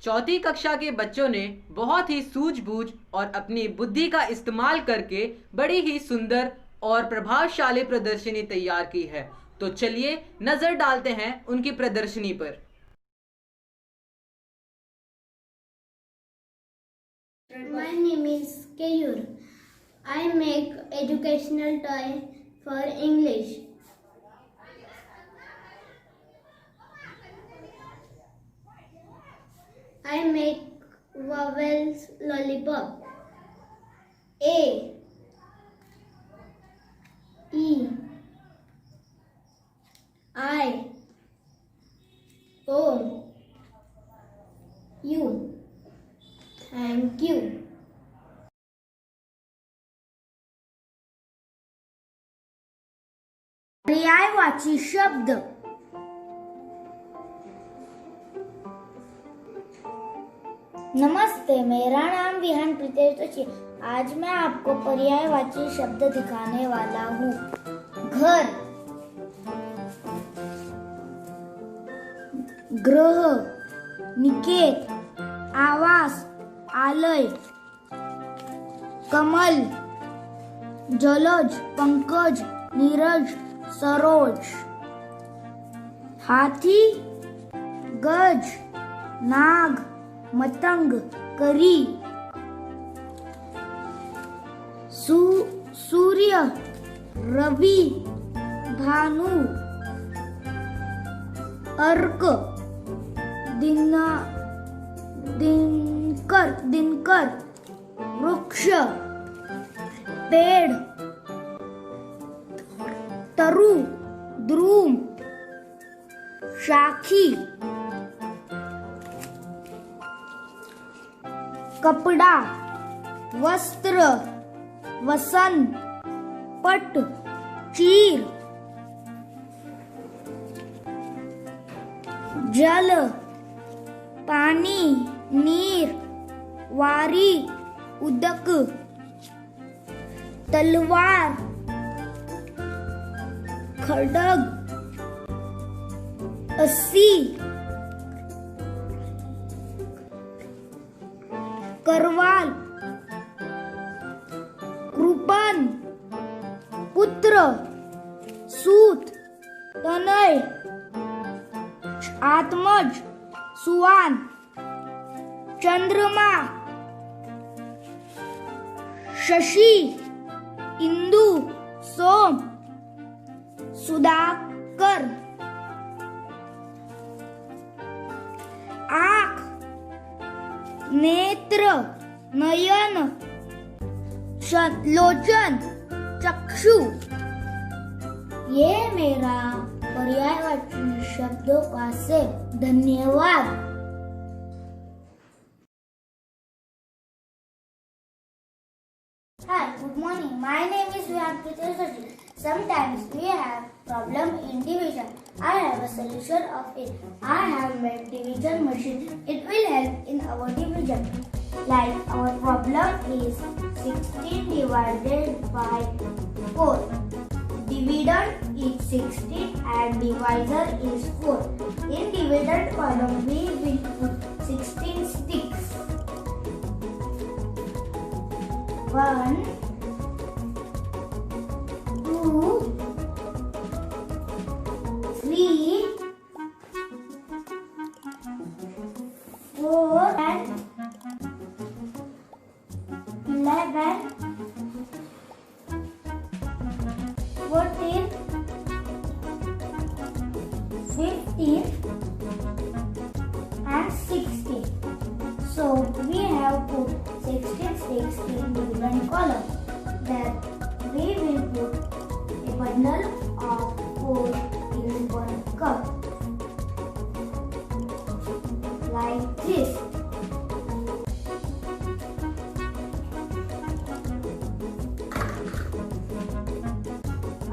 चौथी कक्षा के बच्चों ने बहुत ही सूझबूझ और अपनी बुद्धि का इस्तेमाल करके बड़ी ही सुंदर और प्रभावशाली प्रदर्शनी तैयार की है। तो चलिए नजर डालते हैं उनकी प्रदर्शनी पर। My name is Keyur. I make educational toy for English. I make vowels lollipop. A, E, I, O, U. Thank you. पर्यायवाची शब्द। नमस्ते, मेरा नाम विहान प्रीतेश जोशी। आज मैं आपको पर्यायवाची शब्द दिखाने वाला हूँ। घर, ग्रह, निकेत, आवास, आलय, कमल, जलज, पंकज, नीरज, सरोज, हाथी, गज, नाग, मतंग, करी, सूर्य, रवि, भानु, अर्क, दिनकर, वृक्ष, पेड़, तरु, द्रुम, शाखी, कपड़ा, वस्त्र, वसंत, पट, चीर, जल, पानी, नीर, वारी, उदक, तलवार, खड्ग, अस्सी, करवाल, कृपन, पुत्र, सूत, तनय, आत्मज, सुवान, चंद्रमा, शशि, इंदु, सोम, सुधाकर, आँख, नेत्र, नयन, लोचन, चक्षु। ये मेरा पर्यायवाची शब्दों का सेट। धन्यवाद। Hi, good morning. My name is Vihan Pritesh Joshi. Sometimes we have problem in division. I have a solution of it. I have made division machine. It will help in our division. Like our problem is 16 divided by 4. Dividend is 16 and divisor is 4. In dividend column we will put 16 sticks. 1, 2, 3, 4 and 11, 14, 15 and 16. So we have put 16 sticks in dividend column. Then we will put a bundle of 4 in one cup. Like this.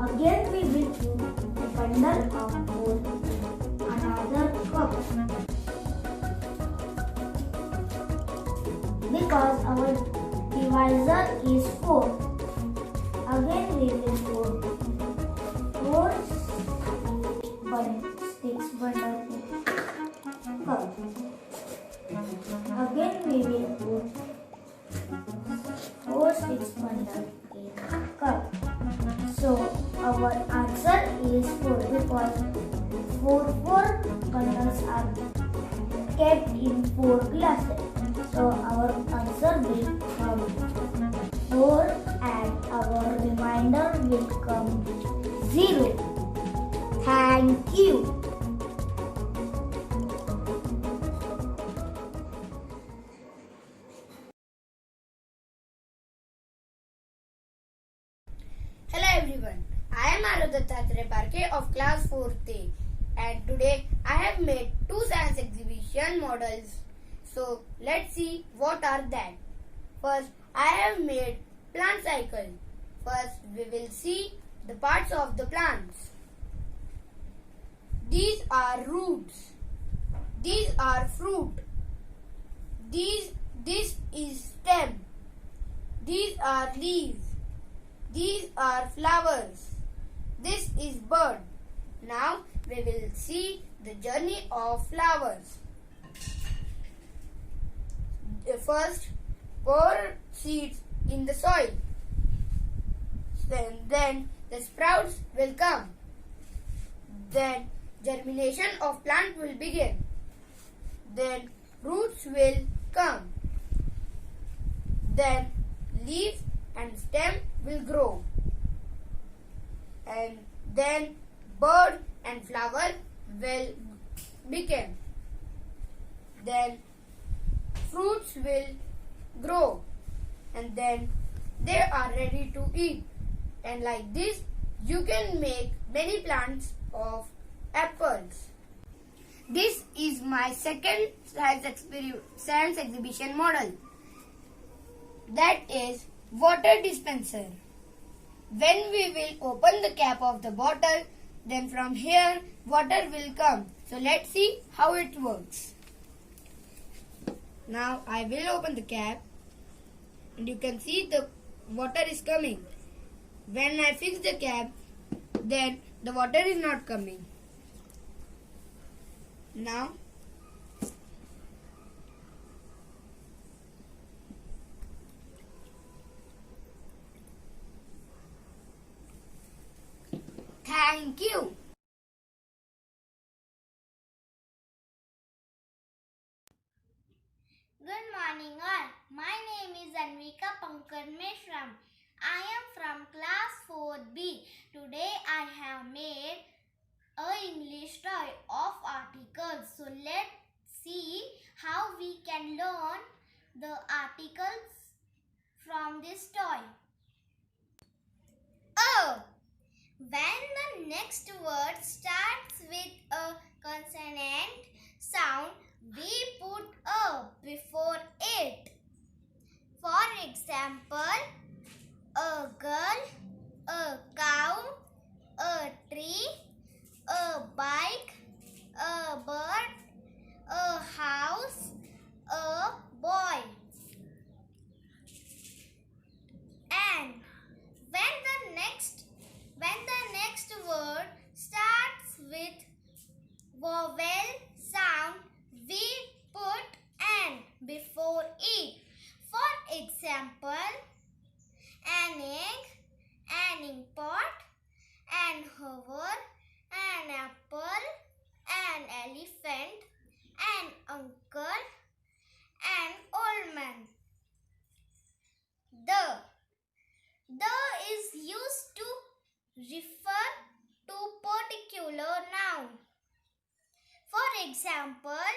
Again we will put a bundle of 4 another cup. Because our divisor is 4. Again we will put 4 sticks bundle in cup. kept in 4 classes. So our answer will come 4 and our remainder will come 0. Thank you. Hello everyone, I am Arudhata Triparke of class 4th A, and today I have made 2 science exhibition models. So let's see what are that. First, I have made plant cycle. First, we will see the parts of the plants. These are roots. These are fruit. This is stem. These are leaves. These are flowers. This is bird. Now we will see the journey of flowers. First, pour seeds in the soil. Then the sprouts will come. Then germination of plant will begin. Then roots will come. Then leaves and stem will grow. And then bud and flower will begin. Then fruits will grow, and then they are ready to eat. And like this, you can make many plants of apples. This is my second science exhibition model. That is water dispenser. When we will open the cap of the bottle, then from here water will come. So let's see how it works. Now I will open the cap and you can see the water is coming. When I fix the cap, then the water is not coming. Now thank you. Good morning all. My name is Anvika Pankaj Meshram. I am from class 4B. Today I have made a English toy of articles. So let's see how we can learn the articles from this toy. A. When the next word starts with a consonant sound, we put a before it. For example, a girl, a cow, a tree, a bike, a bird, a house, a boy. And when the next word starts with vowel sound, we put an before it. For example, an egg, an import, an hover, an apple, an elephant, an uncle, an old man. The is used to refer to particular noun. For example,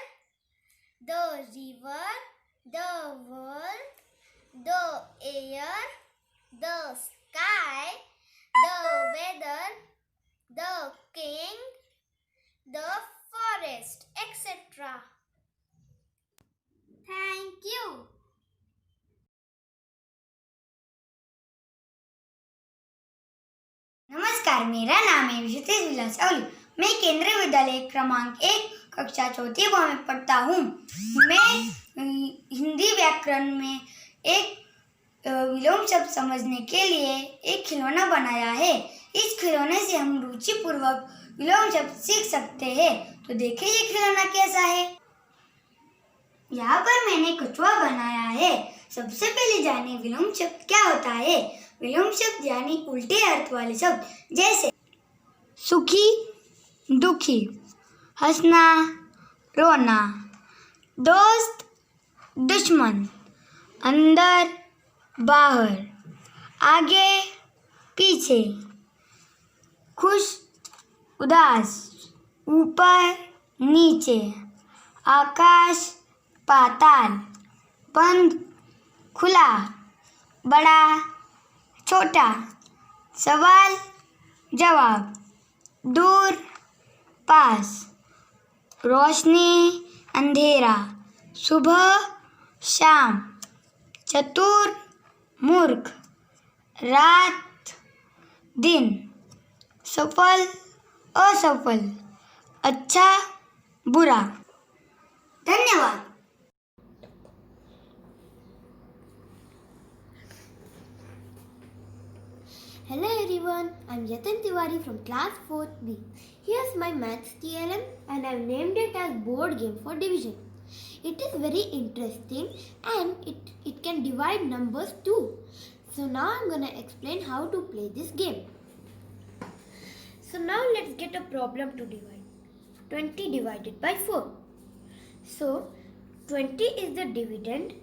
the river, the world, the air, the sky, the weather, the king, the forest, etc. Thank you. नमस्कार, मेरा नाम है विशुतेश विलास अवली। मैं केंद्रीय विद्यालय क्रमांक 1 कक्षा 4 ब में पढ़ता हूँ। मैं हिंदी व्याकरण में एक विलोम शब्द समझने के लिए एक खिलौना बनाया है। इस खिलौने से हम रुचि पूर्वक विलोम शब्द सीख सकते हैं। तो देखिए ये खिलौना कैसा है। यहाँ पर मैंने कछुआ बनाया है। सबसे पहले जाने विलोम शब्द क्या होता है। विलोम शब्द यानी उल्टे अर्थ वाले शब्द, जैसे सुखी, दुखी, हंसना, रोना, दोस्त दुश्मन, अंदर बाहर, आगे पीछे, खुश उदास, ऊपर नीचे, आकाश पाताल, बंद खुला, बड़ा छोटा, सवाल जवाब, दूर पास, रोशनी अंधेरा, सुबह शाम, चतुर मूर्ख, रात दिन, सफल असफल, अच्छा बुरा। धन्यवाद। Hello everyone, I'm Yatan Tiwari from class 4th B. Here's my maths TLM and I've named it as board game for division. It is very interesting and it can divide numbers too. So now I'm gonna explain how to play this game. So now let's get a problem to divide. 20 divided by 4. So 20 is the dividend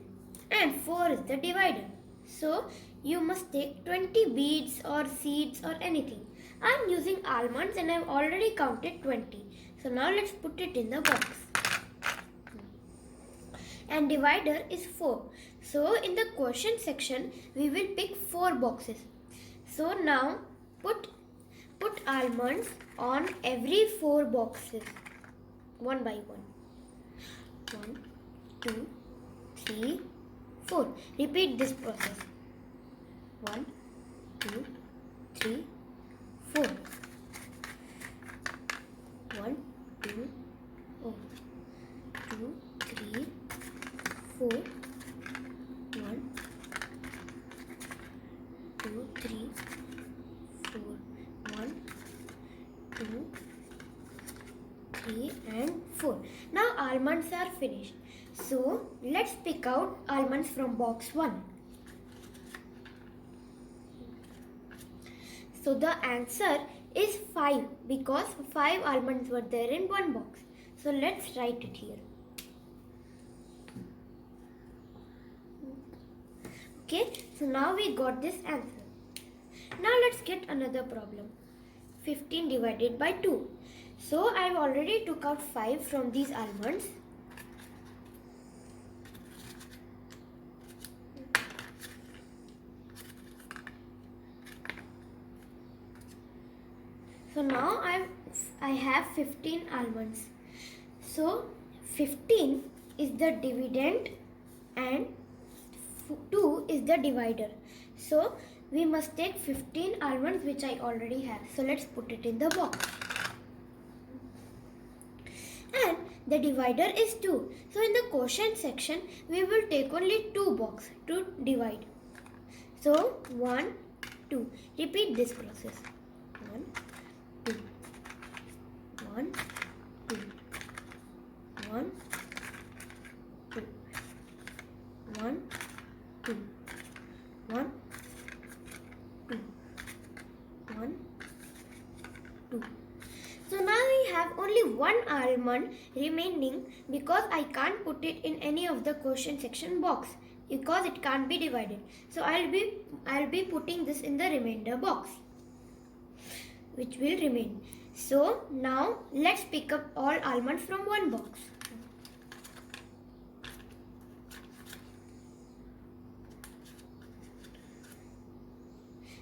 and 4 is the divider. So you must take 20 beads or seeds or anything. I'm using almonds and I've already counted 20. So now let's put it in the box. And divider is 4. So in the question section we will pick 4 boxes. So now put almonds on every 4 boxes one by one. 1, 2, 3, 4. Repeat this process. 1, 2, 3, 4. 1, 2, 3, 4. 1, 2, 3, 4. 1, 2, 3 and 4. Now almonds are finished. So let's pick out almonds from box 1. So the answer is 5 because 5 almonds were there in one box. So let's write it here. Okay, so now we got this answer. Now let's get another problem. 15 divided by 2. So I've already took out 5 from these almonds. So now I have 15 almonds. So 15 is the dividend and 2 is the divider. So we must take 15 almonds which I already have. So let's put it in the box. And the divider is 2. So in the quotient section we will take only 2 boxes to divide. So 1, 2. Repeat this process. 1, 2. 1, 2. 1, 2. 1, 2. 1, 2. 1, 2. So now we have only one almond remaining because I can't put it in any of the quotient section box because it can't be divided. So I'll be putting this in the remainder box which will remain. So now let's pick up all almonds from one box.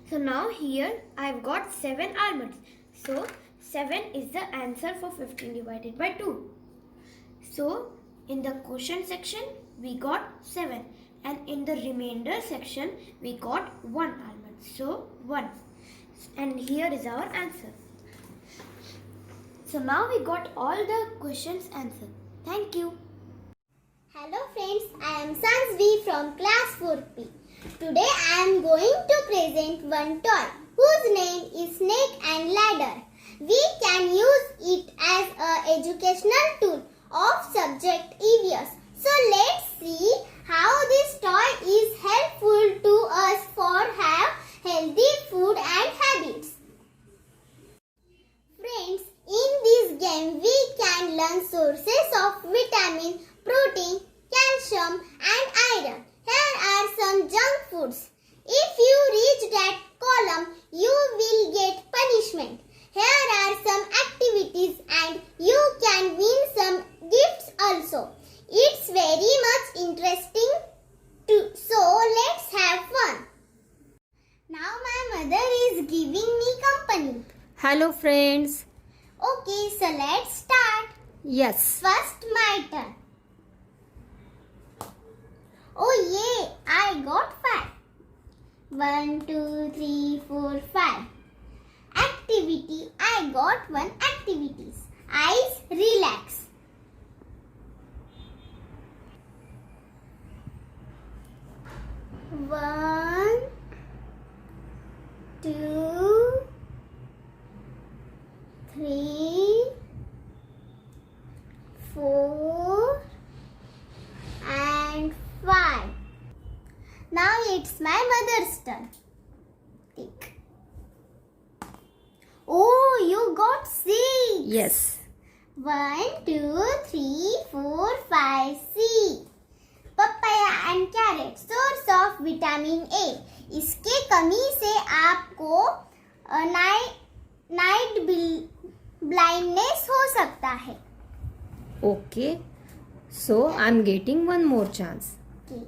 So now here I've got 7 almonds. So 7 is the answer for 15 divided by 2. So in the quotient section we got 7 and in the remainder section we got 1 almond. So 1. And here is our answer. So now we got all the questions answered. Thank you. Hello friends, I am Sansvi from class 4P. Today I am going to present one toy whose name is Snake and Ladder. We can use it as an educational tool of subject EVS. So let's see how this toy is helpful to us for have healthy food and habits. Friends, in this game we can learn sources of vitamin, protein It's very much interesting so let's have fun. Now my mother is giving me company. Hello friends. Okay, so let's start. Yes. First my turn. Oh yeah, I got 5. 1, 2, 3, 4, 5. Activity, I got 1 activities. Eyes relax. 1, 2, 3, 4 and 5. Now it's my mother's turn. Tick. Oh, you got 6. Yes. 1, 2, 3, 4, 5, C. Papaya and carrot, source of vitamin A. इसके कमी से आपको night blindness हो सकता है. Okay. So I'm getting one more chance. Okay.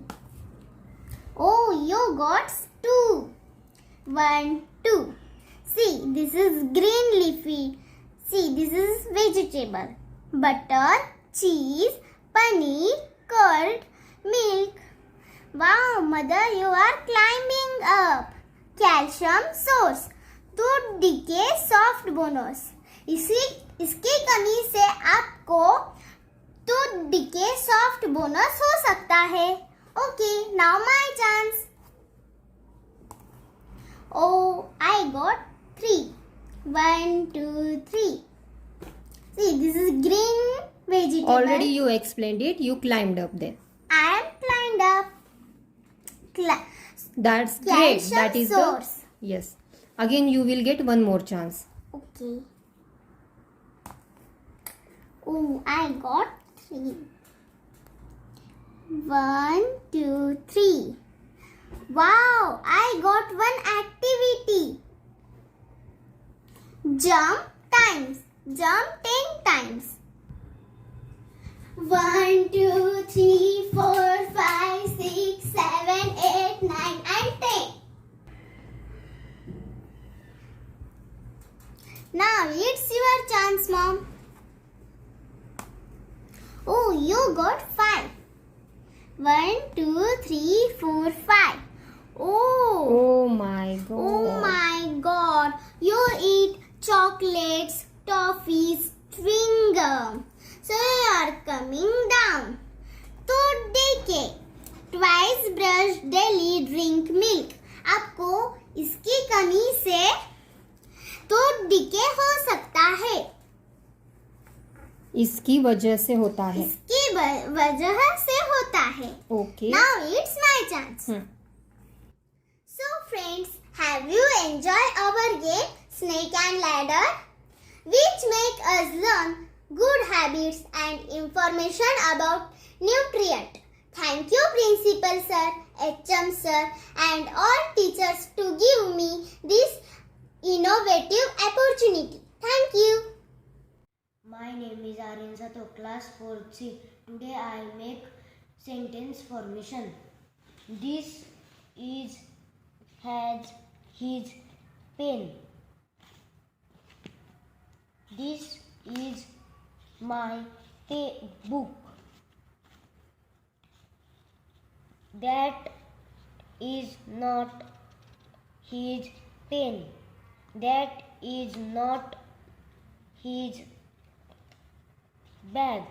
Oh, you got 2. 1, 2. See, this is green leafy. See, this is vegetable. Butter, cheese, paneer, curd, milk. Wow, mother, you are climbing up. Calcium source. Tooth decay, soft bones. इसकी कमी से आपको tooth decay, soft bones हो सकता है. Okay, now my chance. Oh, I got 3. 1, 2, 3. See, this is green vegetable. Already you explained it. You climbed up there. I am climbed up. That's great. Calcium That is source. the yes. Again you will get one more chance. Okay. Oh, I got 3. 1, 2, 3. Wow, I got 1 activity. Jump times. Jump 10 times. 1, 2, 3, 4, 5, 6, 7, 8, 9 and 10. Now it's your chance, Mom. Oh, you got 5. 1, 2, 3, 4, 5. Oh my god. Oh my god. You eat chocolates, toffees, chewing gum. So you are coming down. Tooth decay. Twice brush daily, drink milk. आपको इसकी कमी से tooth decay हो सकता है. इसकी वजह से होता है. इसकी वजह से होता है. Okay. Now it's my chance. So friends, have you enjoyed our game Snake and Ladder, which make us learn good habits and information about nutrient. Thank you Principal Sir, HM Sir and all teachers to give me this innovative opportunity. Thank you. My name is Aryan Sato, class 4C. Today I make sentence formation. This is has his pen. This is my book. That is not his pen. That is not his bag.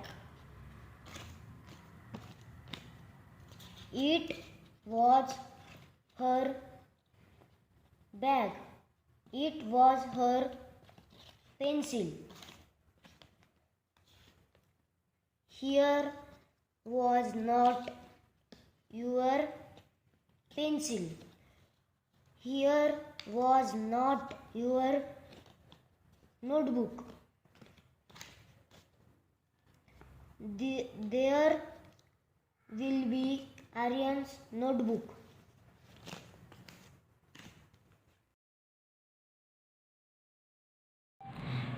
It was her bag. It was her pencil. Here was not your pencil. Here was not your notebook. There will be Aryan's notebook.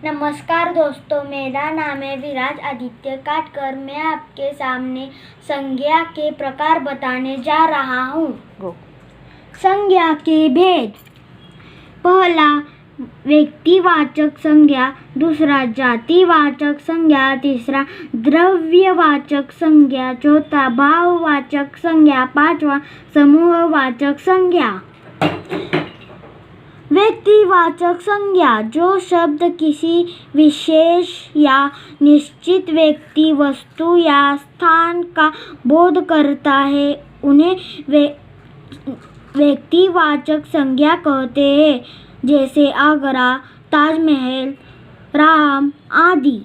नमस्कार दोस्तों, मेरा नाम है विराज आदित्य काटकर। मैं आपके सामने संज्ञा के प्रकार बताने जा रहा हूँ। संज्ञा के भेद। पहला व्यक्तिवाचक संज्ञा, दूसरा जातिवाचक संज्ञा, तीसरा द्रव्यवाचक संज्ञा, चौथा भाववाचक संज्ञा, पांचवा समूहवाचक संज्ञा। व्यक्तिवाचक संज्ञा, जो शब्द किसी विशेष या निश्चित व्यक्ति, वस्तु या स्थान का बोध करता है, उन्हें व्यक्तिवाचक संज्ञा कहते हैं, जैसे आगरा, ताजमहल, राम आदि।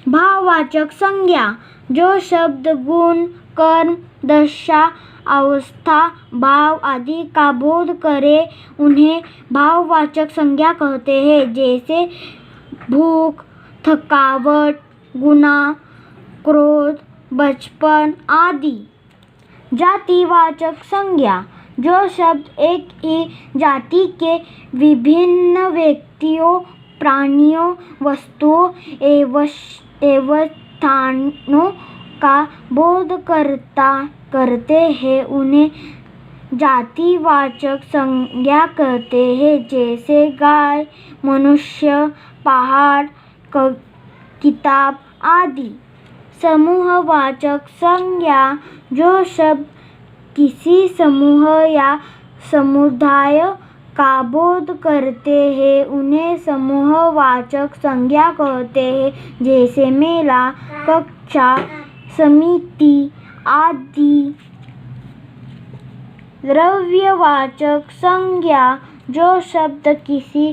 भाववाचक संज्ञा, जो शब्द गुण, कर्म, दशा, अवस्था, भाव आदि का बोध करे, उन्हें भाववाचक संज्ञा कहते हैं, जैसे भूख, थकावट, गुनाह, क्रोध, बचपन आदि। जातिवाचक संज्ञा, जो शब्द एक ही जाति के विभिन्न व्यक्तियों, प्राणियों, वस्तुओं एवं स्थानों का बोध करते हैं, उन्हें जातिवाचक संज्ञा कहते हैं, जैसे गाय, मनुष्य, पहाड़, किताब आदि। समूहवाचक संज्ञा, जो शब्द किसी समूह या समुदाय का बोध करते हैं, उन्हें समूहवाचक संज्ञा कहते हैं, जैसे मेला, कक्षा, समिति आदि। द्रव्यवाचक संज्ञा, जो शब्द किसी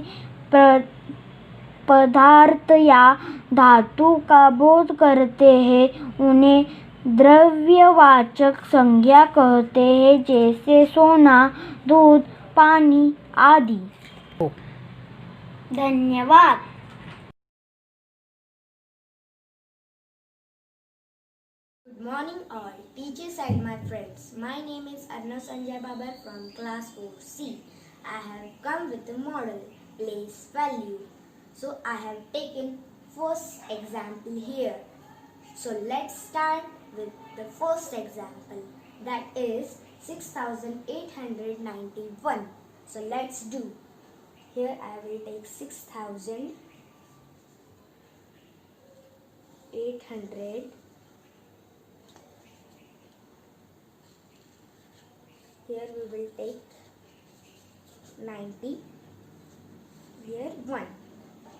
पदार्थ या धातु का बोध करते हैं, उन्हें द्रव्यवाचक संज्ञा कहते हैं, जैसे सोना, दूध, पानी आदि। धन्यवाद। Good morning all, teachers and my friends. My name is Arnav Sanjay Babar from class 4C. I have come with a model, place value. So I have taken first example here. So let's start with the first example, that is 6891. So let's do. Here I will take 6800. Here we will take 90. Here 1.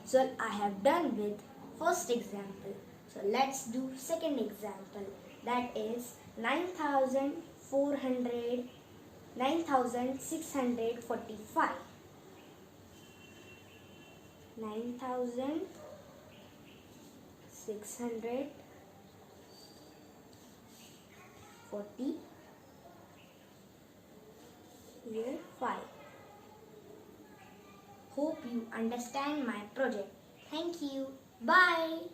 So I have done with first example. So let's do second example, that is 9645. 9640. Here 5. Hope you understand my project. Thank you. Bye.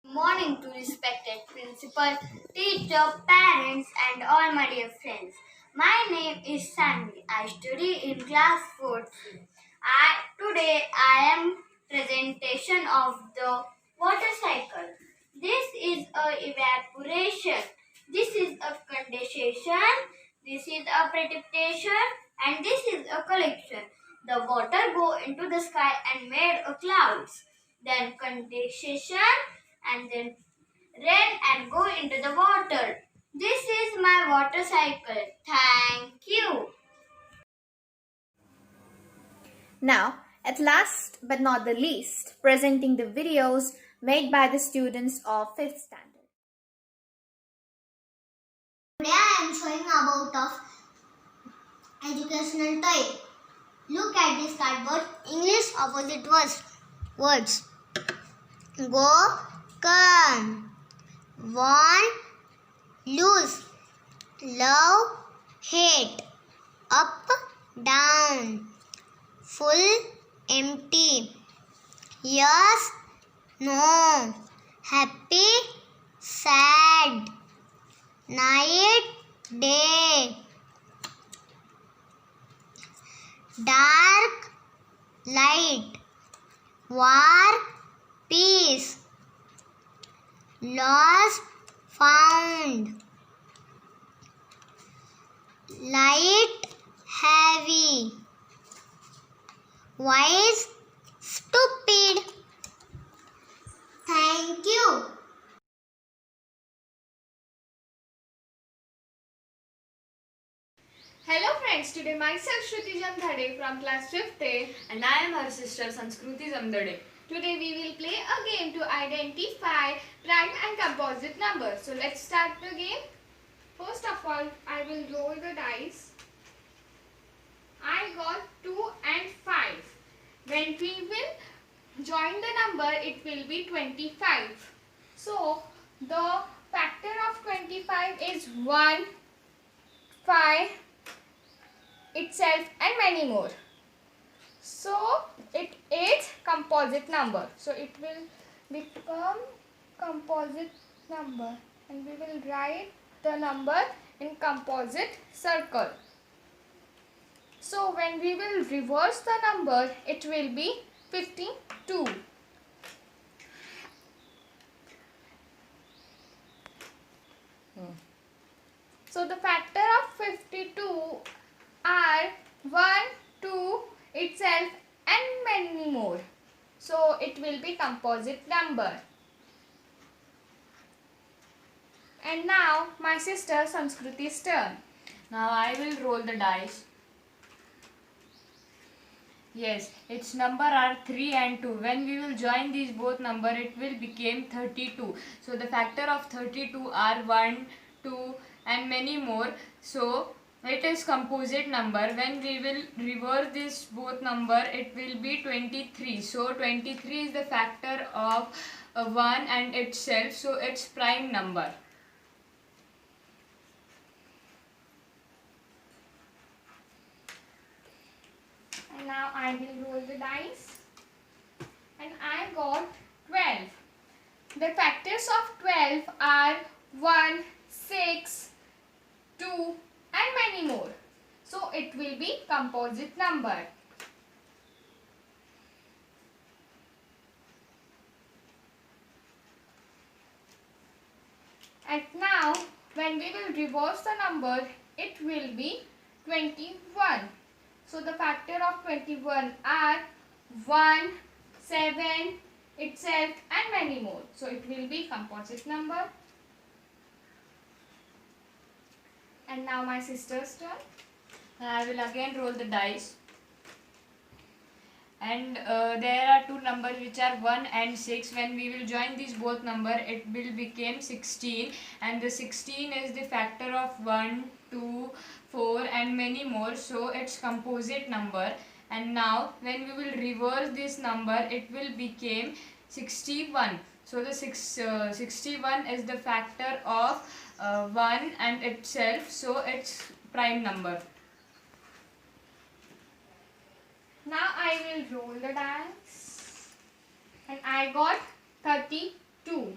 Morning to respected principal, teacher, parents and all my dear friends. My name is Sanvi. I study in class 4th. Today I am presentation of the water cycle. This is a evaporation. This is a condensation. This is a precipitation and this is a collection. The water go into the sky and made a clouds. Then condensation and then rain and go into the water. This is my water cycle. Thank you. Now, at last but not the least, presenting the videos made by the students of 5th standard. Today I am showing about of educational type. Look at this cardboard. English opposite words. Go, come. Want, lose. Love, hate. Up, down. Full, empty. Yes, no. Happy, sad. Night, day. dark, light, war, peace, lost, found, light, heavy, wise, stupid. Thank you. Hello friends, today myself Shruti Jamdhade from class 5th A And I am her sister Sanskruti Zamdade. Today we will play a game to identify prime and composite numbers. So let's start the game. First of all, I will roll the dice. I got 2 and 5. When we will join the number, it will be 25. So the factor of 25 is 1, 5, itself and many more. So it is composite number. So it will become composite number and we will write the number in composite circle. So when we will reverse the number, it will be 52. So the factor of 52 are 1, 2, itself and many more. So it will be composite number. And now my sister Sanskruti's turn. Now I will roll the dice. Yes, its number are 3 and 2. When we will join these both number, it will become 32. So the factor of 32 are 1, 2 and many more. So it is composite number. When we will reverse this both number, it will be 23. So 23 is the factor of 1 and itself. So it's prime number. And now I will roll the dice. And I got 12. The factors of 12 are 1, 6, 2 and many more. So it will be composite number. And now when we will reverse the number, it will be 21. So the factor of 21 are 1, 7, itself and many more. So it will be composite number. And now my sister's turn. I will again roll the dice. And there are two numbers which are 1 and 6. When we will join these both number, it will become 16. And the 16 is the factor of 1, 2, 4 and many more. So it's composite number. And now when we will reverse this number, it will become 61. So the 61 is the factor of 1 and itself. So it's prime number. Now I will roll the dice. And I got 32.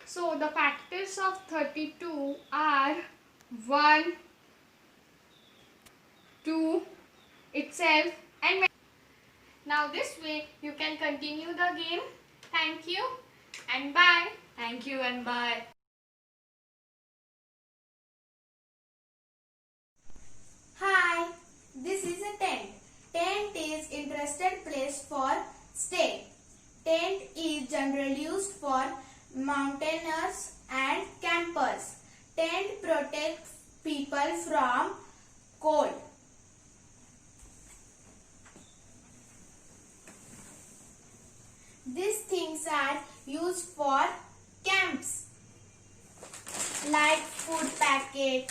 So the factors of 32 are 1, 2, itself and many. Now this way you can continue the game. Thank you and bye. Thank you and bye. Hi, this is a tent. Tent is interested place for stay. Tent is generally used for mountaineers and campers. Tent protects people from cold. These things are used for camps like food packet,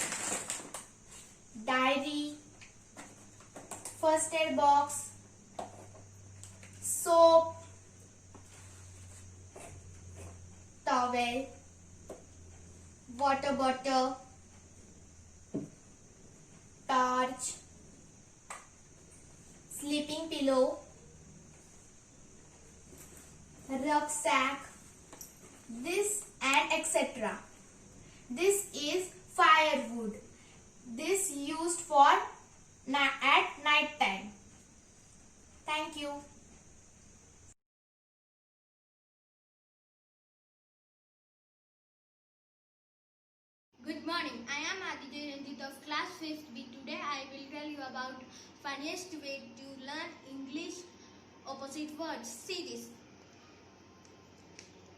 diary, first aid box, soap, towel, water bottle, torch, sleeping pillow, rucksack, this and etc. This is firewood. This used for at night time. Thank you. Good morning. I am Aditya Ranjit of class 5th B. Today I will tell you about funniest way to learn English opposite words. See this.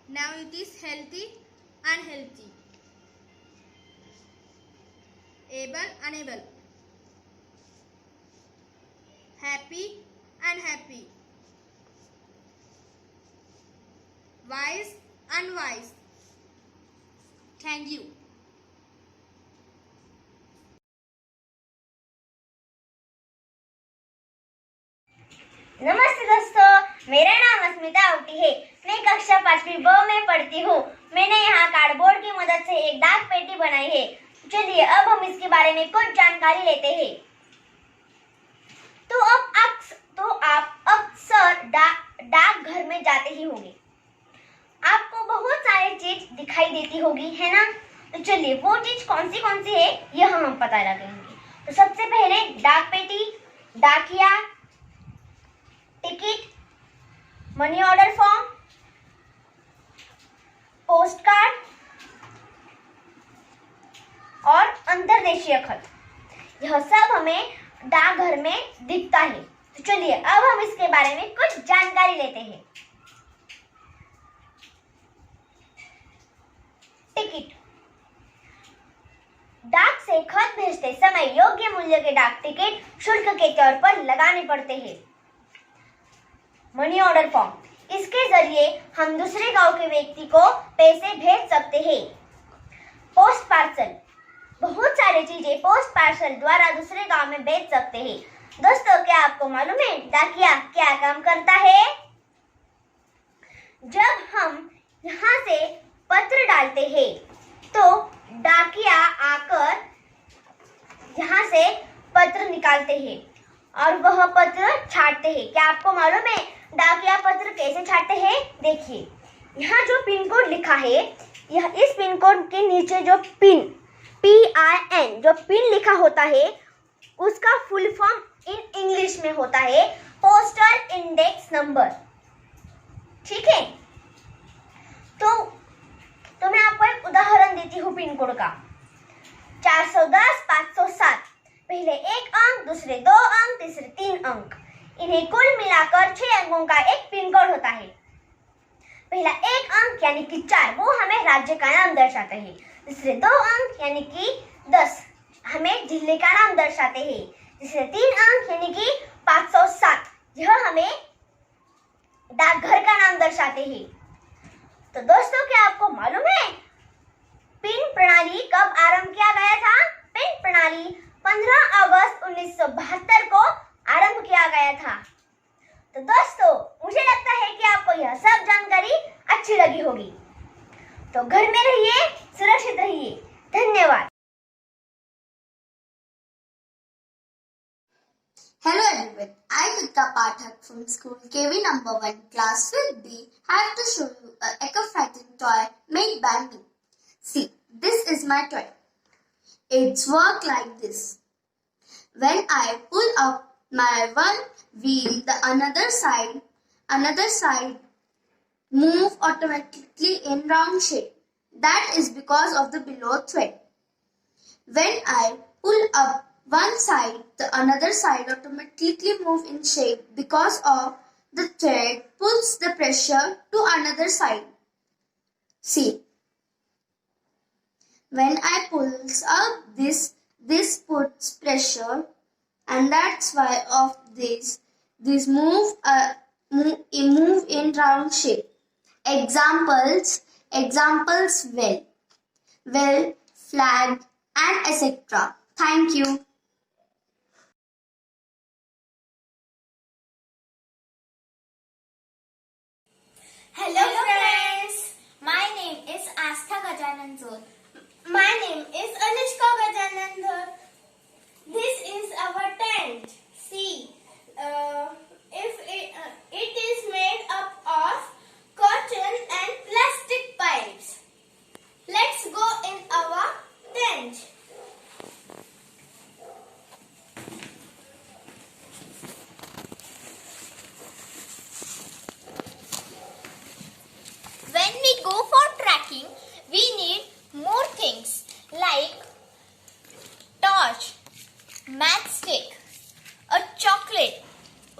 Now it is healthy, unhealthy. Able, unable. Happy, unhappy. Wise, unwise. Thank you. नमस्ते दोस्तों, मेरा नाम अस्मिता आवटी है। मैं कक्षा 5वीं ब में पढ़ती हूँ। मैंने यहाँ कार्डबोर्ड की मदद से एक डाक पेटी बनाई है। चलिए अब हम इसके बारे में कुछ जानकारी लेते हैं। तो आप अक्सर डाक घर में जाते ही होंगे। आपको बहुत सारी चीज दिखाई देती होगी, है ना? तो चलिए वो चीज कौन सी है यह हम पता लगाएंगे। तो सबसे पहले डाक पेटी, डाकिया, ticket, money order form, post card और अंतर्देशीय खत, यह सब हमें डाकघर में दिखता है। तो चलिए अब हम इसके बारे में कुछ जानकारी लेते हैं। टिकट, डाक से खत भेजते समय योग्य मूल्य के डाक टिकट शुल्क के तौर पर लगाने पड़ते हैं। मनी ऑर्डर फॉर्म, इसके जरिए हम दूसरे गांव के व्यक्ति को पैसे भेज सकते हैं। पोस्ट पार्सल, बहुत सारी चीजें पोस्ट पार्सल द्वारा दूसरे गांव में भेज सकते हैं। दोस्तों, क्या आपको मालूम है डाकिया क्या काम करता है? जब हम यहाँ से पत्र डालते हैं तो डाकिया आकर यहाँ से पत्र निकालते हैं और वह पत्र छाटते हैं। क्या आपको मालूम है डाकिया पत्र कैसे छाटते हैं? देखिए, यहाँ जो पिन कोड लिखा है, यह इस पिन कोड के नीचे जो PIN जो पिन लिखा होता है, उसका फुल फॉर्म इन इंग्लिश में होता है पोस्टल इंडेक्स नंबर। ठीक है, तो मैं आपको एक उदाहरण देती हूँ पिन कोड का। 410 507, पहले 1 अंक, दूसरे 2 अंक, तीसरे 3 अंक, इन्हें कुल मिलाकर 6 अंकों का एक पिन कोड होता है। पहला 1 अंक यानी कि 4, वो हमें राज्य का नाम दर्शाते हैं। दूसरे 2 अंक यानी कि 10 हमें जिले का नाम दर्शाते हैं। तीसरे 3 अंक यानी कि 507, यह हमें डाकघर का नाम दर्शाते हैं। तो दोस्तों, क्या आपको मालूम है पिन प्रणाली कब आरंभ किया गया था? पिन प्रणाली 15 अगस्त 1972 को आरंभ किया गया था। तो दोस्तों, मुझे लगता है कि आपको यह सब जानकारी अच्छी लगी होगी। तो घर में रहिए, सुरक्षित रहिए। धन्यवाद। Hello everyone, I Nikta Pathak from school KV number 1 class 5B have to show you an eco-friendly toy made by me. See, this is my toy. It's work like this. When I pull up my one wheel, the another side move automatically in round shape. That is because of the below thread. When I pull up one side, the another side automatically move in shape because of the thread pulls the pressure to another side. See, when I pulls up this puts pressure, and that's why of this move in round shape. Examples well, flag, and etc. Thank you. Hello friends, my name is Astha Gajanan Zor. My name is Anushka Gajanan Zor. This is our tent. See, it is made up of cotton and plastic pipes. Let's go in our tent. go for trekking, we need more things like torch, matchstick, a chocolate,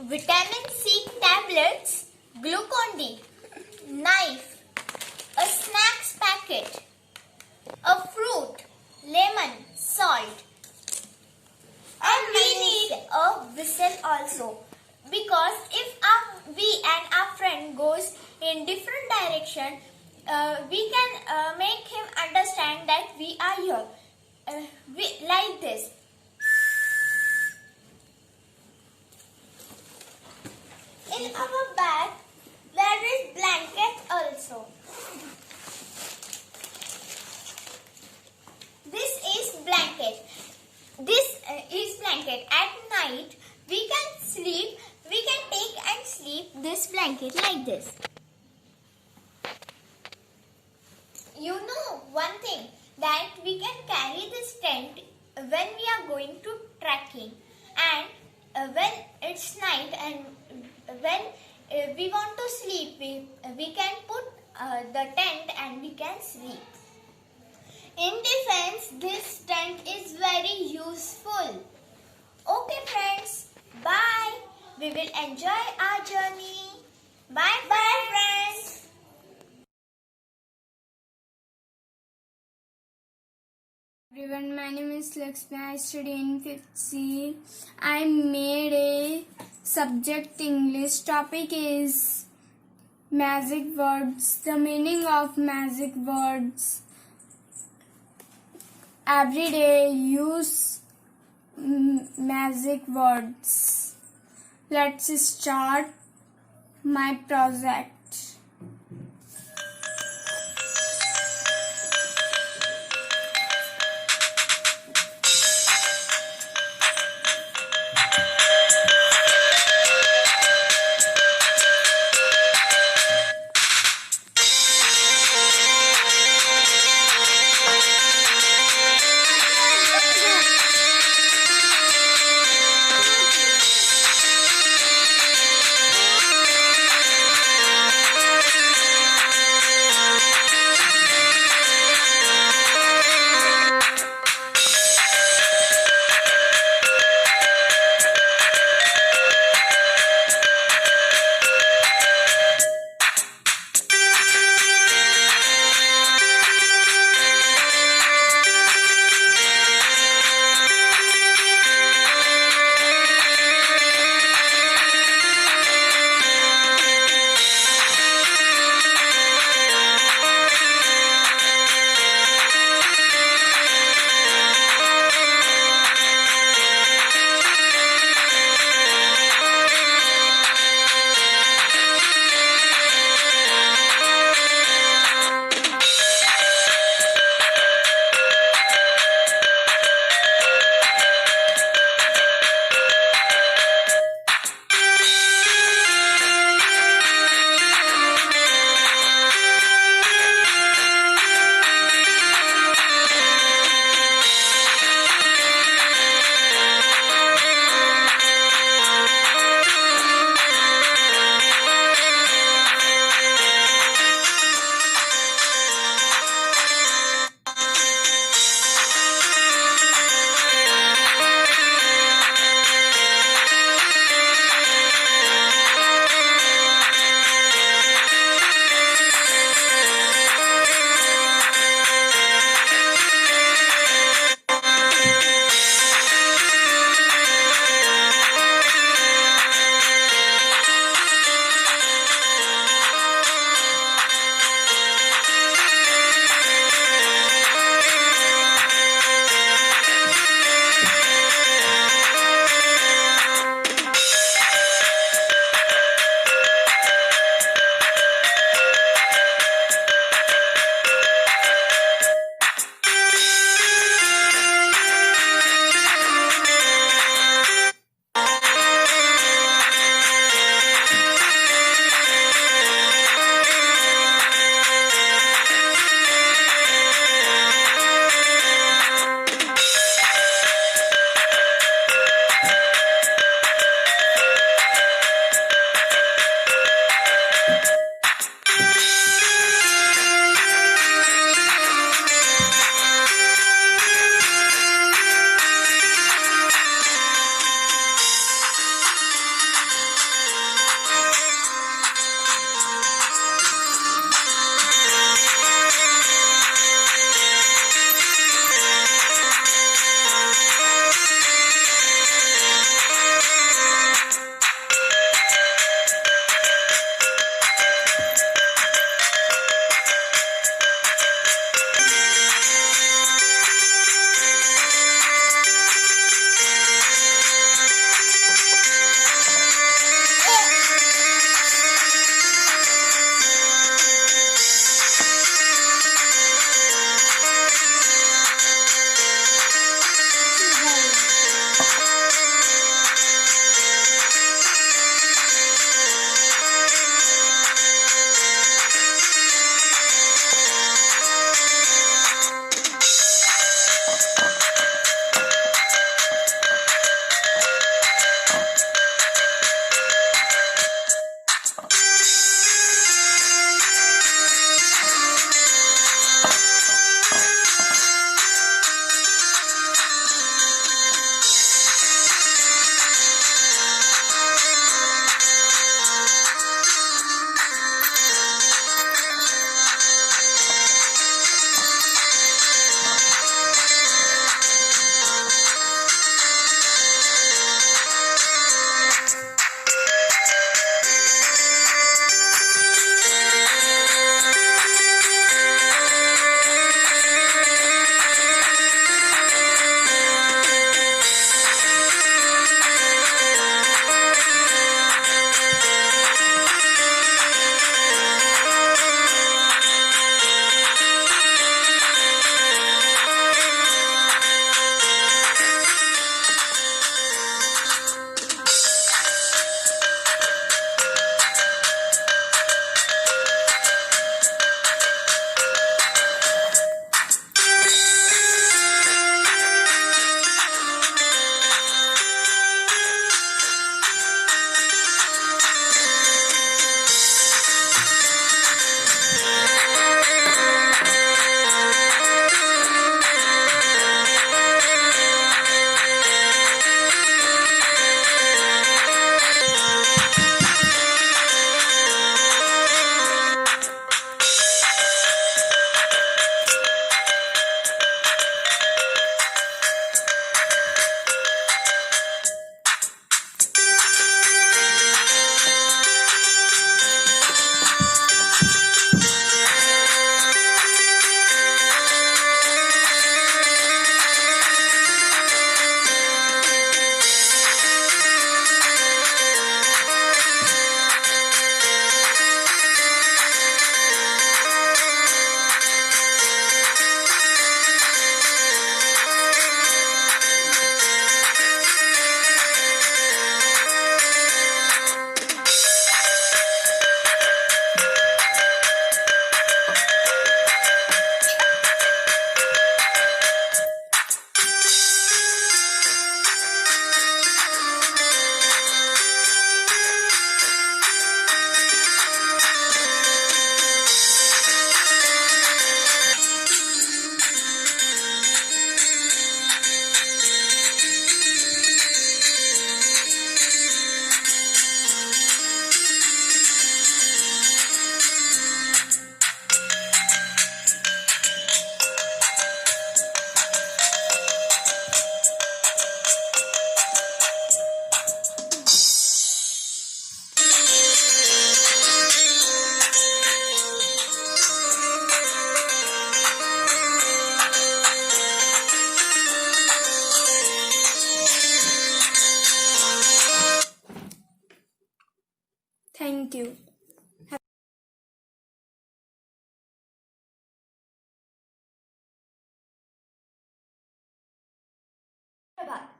vitamin C tablets, Glucon-D, knife, a snacks packet, a fruit, lemon, salt, and we need a whistle also, because if we and our friend goes in different direction, we can make him understand that we are here. Like this. In our bag, there is blanket also. This is blanket. This is blanket. At night, we can sleep. We can take and sleep this blanket like this. You know one thing, that we can carry this tent when we are going to trekking, and when it's night and when we want to sleep, we can put the tent and we can sleep. In defense, this tent is very useful. Okay friends, bye. We will enjoy our journey. Bye friends. Everyone, my name is Lakshmi. I study in 5th C. I made a subject English. Topic is magic words. The meaning of magic words. Every day use magic words. Let's start my project.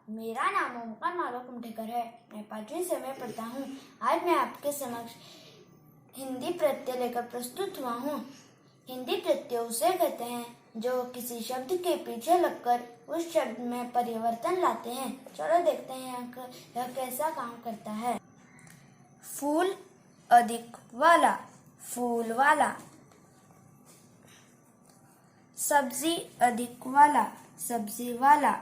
मेरा नाम ओमकार माधव कुमठेकर है। मैं 5वीं से में पढ़ता हूँ। आज मैं आपके समक्ष हिंदी प्रत्यय लेकर प्रस्तुत हुआ हूँ। हिंदी प्रत्यय उसे कहते हैं जो किसी शब्द के पीछे लगकर उस शब्द में परिवर्तन लाते हैं। चलो देखते हैं यह कैसा काम करता है। फूल अधिक वाला, फूल वाला। सब्जी अधिक वाला, सब्जी वाला।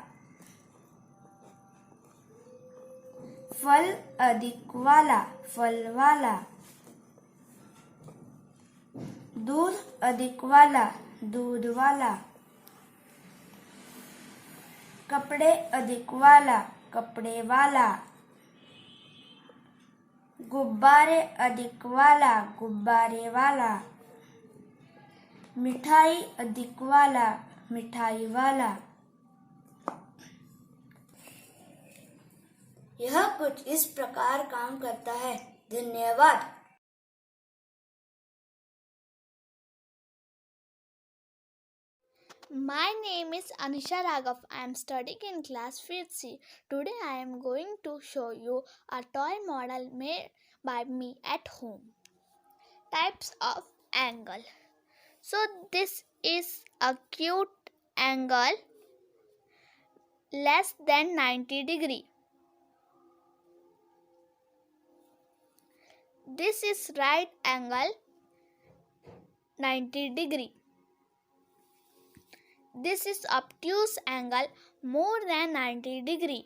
फल अधिक वाला, फल वाला। दूध अधिक वाला, दूध वाला। कपड़े अधिक वाला, कपड़े वाला। गुब्बारे अधिक वाला, गुब्बारे वाला। मिठाई अधिक वाला, मिठाई वाला। यह कुछ इस प्रकार काम करता है। धन्यवाद। My name is Anisha Raghav. I am studying in class 5th C. Today I am going to show you a toy model made by me at home. Types of angle. So this is a cute angle less than 90 degree. This is right angle 90 degree. This is obtuse angle more than 90 degree.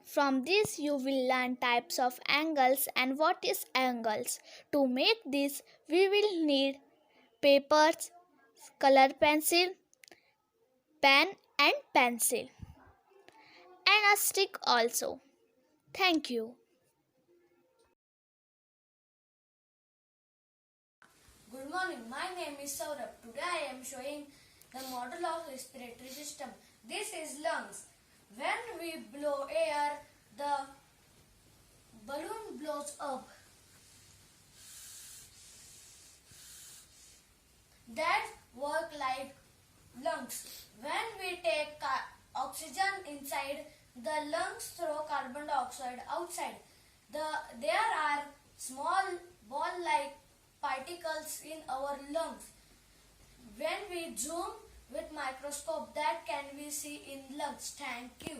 From this you will learn types of angles and what is angles. To make this we will need papers, color pencil, pen and pencil and a stick also. Thank you. Good morning, my name is Saurabh. Today I am showing the model of respiratory system. This is lungs. When we blow air, the balloon blows up. That work like lungs. When we take oxygen inside, the lungs throw carbon dioxide outside. There are small ball-like particles in our lungs. When we zoom with microscope, that can we see in lungs. Thank you.